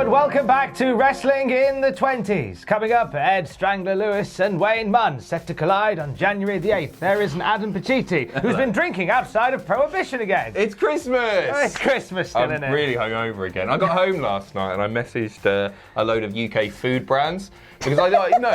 And welcome back to Wrestling in the 20s. Coming up, Ed Strangler Lewis and Wayne Munn set to collide on January the 8th. There is an Adam Pacitti who's been drinking outside of Prohibition again. It's Christmas! Oh, it's Christmas still, isn't it? I'm really hungover again. I got home last night and I messaged a load of UK food brands because I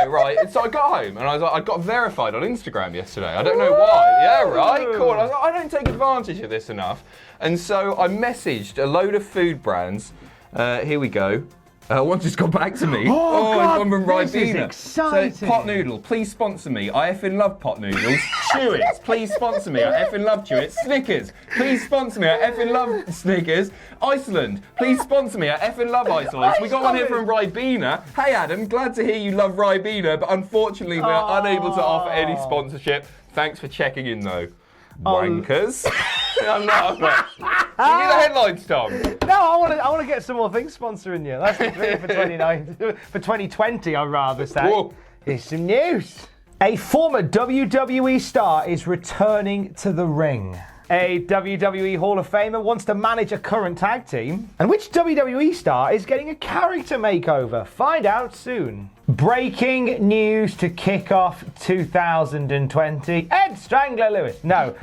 right? So I got home and I was like, I got verified on Instagram yesterday. I don't know why. Yeah, right? Cool. I was like, I don't take advantage of this enough. And so I messaged a load of food brands. Here we go. One just got back to me. God, one from this is Ribena. exciting. So, Pot Noodle, please sponsor me. I effing love Pot Noodles. Chewits, please sponsor me. I effing love Chewits. Snickers, please sponsor me. I effing love Snickers. Iceland, please sponsor me. I effing love Iceland. We got one here from Ribena. Hey Adam, glad to hear you love Ribena, but unfortunately we are unable to offer any sponsorship. Thanks for checking in though. Wankers. I'm not. Give me the headlines, Tom. No, I want to get some more things sponsoring you. That's the thing for 2020, I'd rather say. Whoa. Here's some news. A former WWE star is returning to the ring. A WWE Hall of Famer wants to manage a current tag team. And which WWE star is getting a character makeover? Find out soon. Breaking news to kick off 2020. Ed Strangler Lewis. No,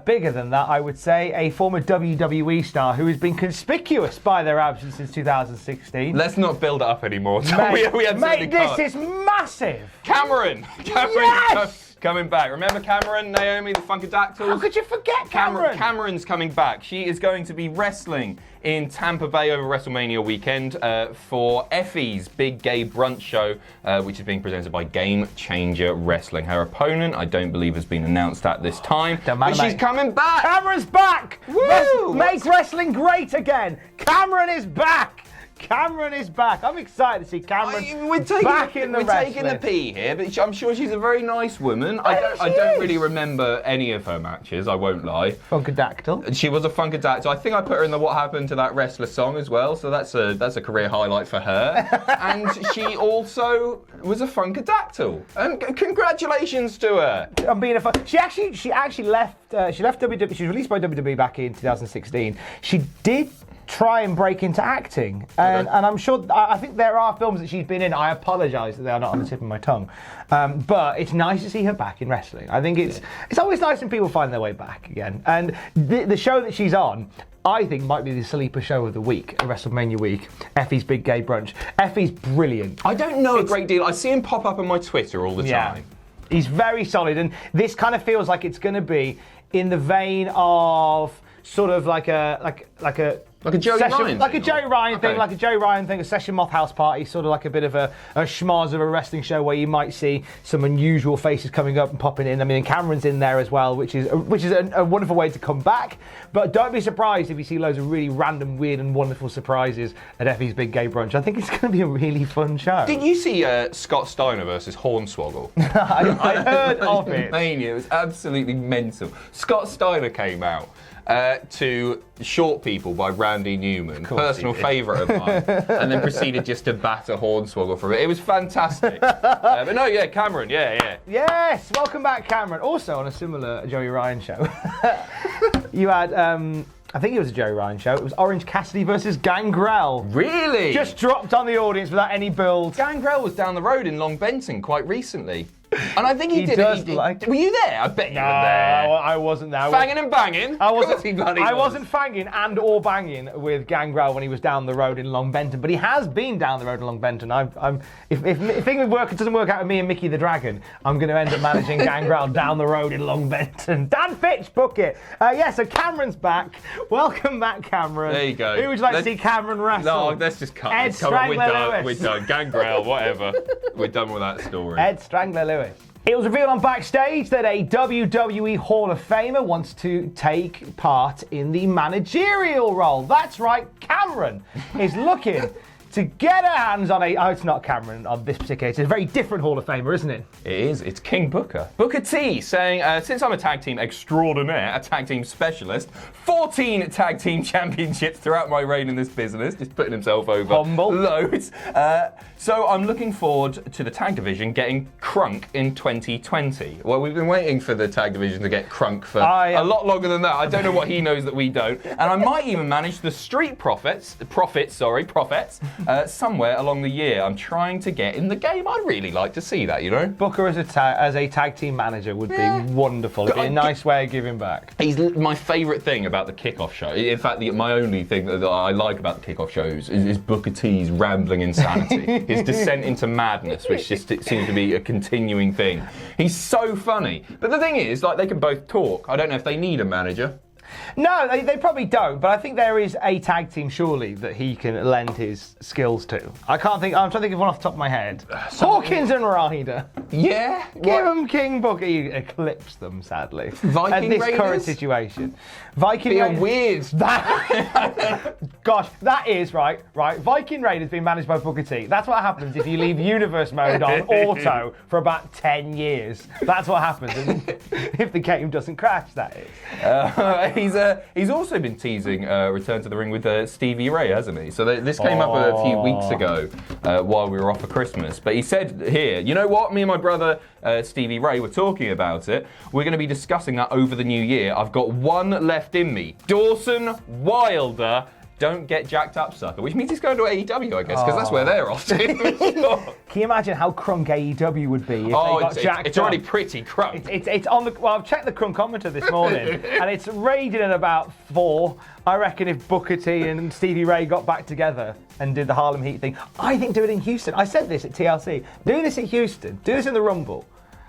bigger than that, I would say. A former WWE star who has been conspicuous by their absence since 2016. Let's not build it up anymore. Mate, this is massive. Cameron. Yes! Coming back. Remember Cameron, Naomi, the Funkadactyls? How could you forget Cameron? Cameron's coming back. She is going to be wrestling in Tampa Bay over WrestleMania weekend for Effie's Big Gay Brunch Show, which is being presented by Game Changer Wrestling. Her opponent, I don't believe, has been announced at this time, but she's coming back. Cameron's back. Woo! Make wrestling great again. Cameron is back. Cameron is back. I'm excited to see Cameron back in the wrestling. We're taking the pee here, but I'm sure she's a very nice woman. I don't really remember any of her matches, I won't lie. Funkadactyl. She was a Funkadactyl. I think I put her in the What Happened to That Wrestler song as well, so that's a career highlight for her. And she also was a Funkadactyl. And congratulations to her. I'm being she actually left WWE. She was released by WWE back in 2016. She did try and break into acting, and I'm sure, I think there are films that she's been in. I apologise that they are not on the tip of my tongue, but it's nice to see her back in wrestling. I think it's always nice when people find their way back again, and the show that she's on, I think, might be the sleeper show of the week, WrestleMania week. Effie's Big Gay Brunch. Effie's brilliant. I don't know a great deal. I see him pop up on my Twitter all the time. He's very solid, and this kind of feels like it's going to be in the vein of sort of like a Joey Ryan like a Joey Ryan thing, a Session Moth house party, sort of like a bit of a schmoz of a wrestling show where you might see some unusual faces coming up and popping in. I mean, Cameron's in there as well, which is a wonderful way to come back. But don't be surprised if you see loads of really random, weird, and wonderful surprises at Effie's Big Gay Brunch. I think it's going to be a really fun show. Did you see Scott Steiner versus Hornswoggle? I heard of it. Mania. It was absolutely mental. Scott Steiner came out to Short People by Randy Newman, personal favourite of mine, and then proceeded just to batter Hornswoggle from it. It was fantastic. But no, yeah, Cameron, yeah. Yes, welcome back, Cameron. Also on a similar Joey Ryan show, you had, I think it was a Joey Ryan show, it was Orange Cassidy versus Gangrel. Really? Just dropped on the audience without any build. Gangrel was down the road in Long Benton quite recently. And I think he did it. Were you there? I bet you were there. No, I wasn't there. Fanging and banging? I wasn't fanging and or banging with Gangrel when he was down the road in Long Benton, but he has been down the road in Long Benton. If it doesn't work out with me and Mickey the Dragon, I'm going to end up managing Gangrel down the road in Long Benton. Dan Fitch, book it. So Cameron's back. Welcome back, Cameron. There you go. Who would you like to see Cameron wrestle? No, let's just cut Ed this. Come on, Strangler we're done. Gangrel, whatever. We're done with that story. Ed Strangler Lewis. It was revealed on Backstage that a WWE Hall of Famer wants to take part in the managerial role. That's right, Cameron is looking to get her hands on it's not Cameron on this particular case. It's a very different Hall of Famer, isn't it? It is. It's King Booker. Booker T saying, since I'm a tag team extraordinaire, a tag team specialist, 14 tag team championships throughout my reign in this business, just putting himself over. Humble. Loads. So I'm looking forward to the tag division getting crunk in 2020. Well, we've been waiting for the tag division to get crunk for a lot longer than that. I don't know what he knows that we don't. And I might even manage the Street Profits, somewhere along the year. I'm trying to get in the game. I'd really like to see that, you know? Booker as a tag team manager would be wonderful. It'd be a nice way of giving back. He's my favourite thing about the kickoff show. In fact, my only thing that I like about the kickoff shows is Booker T's rambling insanity, his descent into madness, which just it seems to be a continuing thing. He's so funny. But the thing is, like, they can both talk. I don't know if they need a manager. No, they probably don't, but I think there is a tag team, surely, that he can lend his skills to. I'm trying to think of one off the top of my head. Hawkins and Ryder. Yeah? Give them King Booker. He eclipsed them, sadly. Viking At this Raiders? current situation. Viking Be a Raiders. weird... Gosh, that is right. Viking Raiders being managed by Booker T. That's what happens if you leave universe mode on auto for about 10 years. That's what happens if the game doesn't crash, that is. He's also been teasing return to the ring with Stevie Ray, hasn't he? So this came up a few weeks ago while we were off for Christmas. But he said here, you know what? Me and my brother Stevie Ray were talking about it. We're going to be discussing that over the new year. I've got one left in me. Dawson Wilder. Don't get jacked up, sucker. Which means he's going to AEW, I guess, because that's where they're off to. Can you imagine how crunk AEW would be if they got jacked up? It's already pretty crunk. It's on the. Well, I've checked the crunkometer this morning, and it's rated at about 4. I reckon if Booker T and Stevie Ray got back together and did the Harlem Heat thing, I think do it in Houston. I said this at TLC. Do this in Houston. Do this in the Rumble.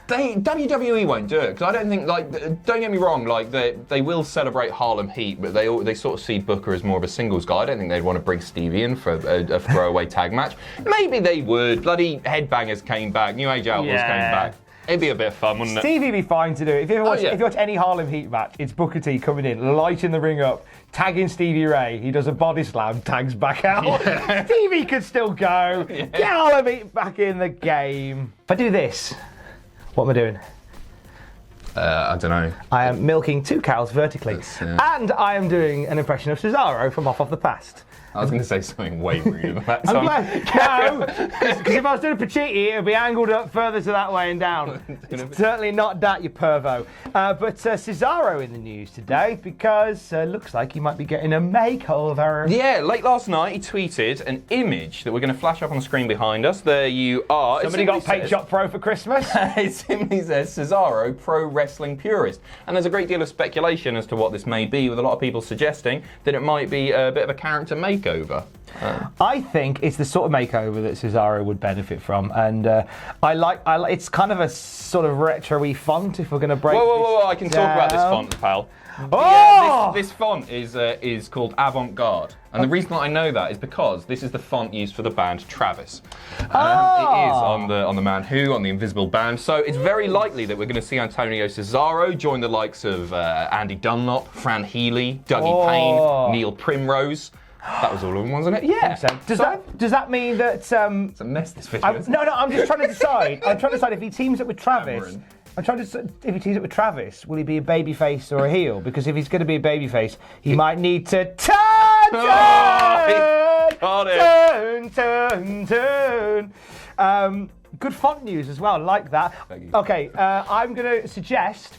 WWE won't do it because I don't think, like, don't get me wrong, like they will celebrate Harlem Heat, but they sort of see Booker as more of a singles guy. I don't think they'd want to bring Stevie in for a throwaway tag match. Maybe they would. Bloody Headbangers came back, New Age Outlaws came back. It'd be a bit of fun, wouldn't it? Stevie'd be fine to do it. If you watch any Harlem Heat match, it's Booker T coming in, lighting the ring up, tagging Stevie Ray. He does a body slam, tags back out. Stevie could still go. Get Harlem Heat back in the game. If I do this, what am I doing? I don't know. I am milking 2 cows vertically. And I am doing an impression of Cesaro from Off the Past. I was going to say something way ruder than that. I'm glad. No, because if I was doing a Pachiti, it would be angled up further to that way and down. It's certainly not that, you pervo. But Cesaro in the news today because looks like he might be getting a makeover. Yeah, late last night he tweeted an image that we're going to flash up on the screen behind us. There you are. Somebody got Paint Shop Pro for Christmas. It simply says Cesaro, pro wrestling purist. And there's a great deal of speculation as to what this may be, with a lot of people suggesting that it might be a bit of a character makeover. I think it's the sort of makeover that Cesaro would benefit from, and I like. It's kind of a sort of retro-y font. If we're going to break. Whoa! I can talk about this font, pal. Oh! This font is called Avant-Garde, and the reason that I know that is because this is the font used for the band Travis. It is on the Man Who, on the Invisible Band. So it's very likely that we're going to see Antonio Cesaro join the likes of Andy Dunlop, Fran Healy, Dougie Payne, Neil Primrose. That was all of them, wasn't it? Yeah. Does that mean that? It's a mess. This video. No. I'm just trying to decide. I'm trying to decide if he teams up with Travis. If he teams up with Travis, will he be a babyface or a heel? Because if he's going to be a babyface, he might need to turn. Good font news as well. Like that. Okay, I'm going to suggest.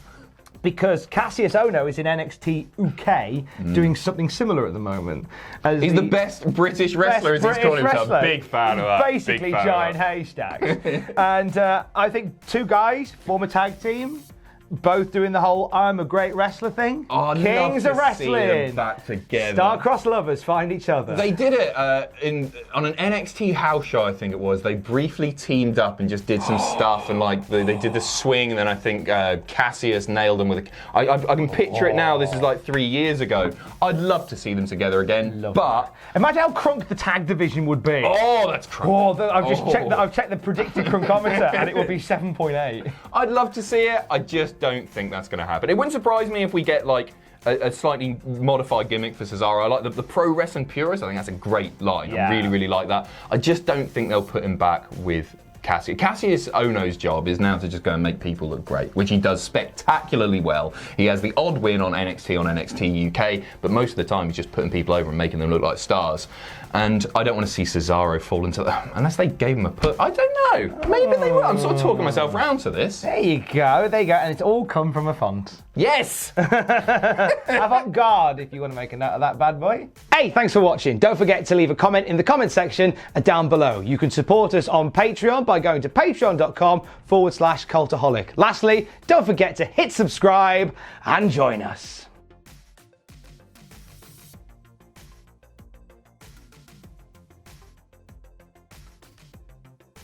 Because Cassius Ohno is in NXT UK doing something similar at the moment. He's the best British wrestler, as he's calling himself. Big fan of that. Basically, giant haystacks. And I think 2 guys, former tag team, both doing the whole "I'm a great wrestler" thing. Oh, Kings of Wrestling. See them back together. Star-crossed lovers find each other. They did it on an NXT house show, I think it was. They briefly teamed up and just did some stuff, and like they did the swing, and then I think Cassius nailed them with a. I can picture it now. This is like 3 years ago. I'd love to see them together again, but imagine how crunk the tag division would be. Oh, that's crunk. I've checked the predicted crunkometer, and it will be 7.8. I'd love to see it. I just don't think that's going to happen. It wouldn't surprise me if we get like a slightly modified gimmick for Cesaro. I like the pro wrestling purist. I think that's a great line. I really, really like that. I just don't think they'll put him back with Cassius Ohno's job is now to just go and make people look great, which he does spectacularly well. He has the odd win on NXT UK, but most of the time he's just putting people over and making them look like stars. And I don't want to see Cesaro fall into that, unless they gave him a put. I don't know. Maybe they will. I'm sort of talking myself round to this. There you go, and it's all come from a font. Yes! Avant-garde, if you want to make a note of that bad boy. Hey, thanks for watching. Don't forget to leave a comment in the comment section down below. You can support us on Patreon by going to patreon.com/Cultaholic. Lastly, don't forget to hit subscribe and join us.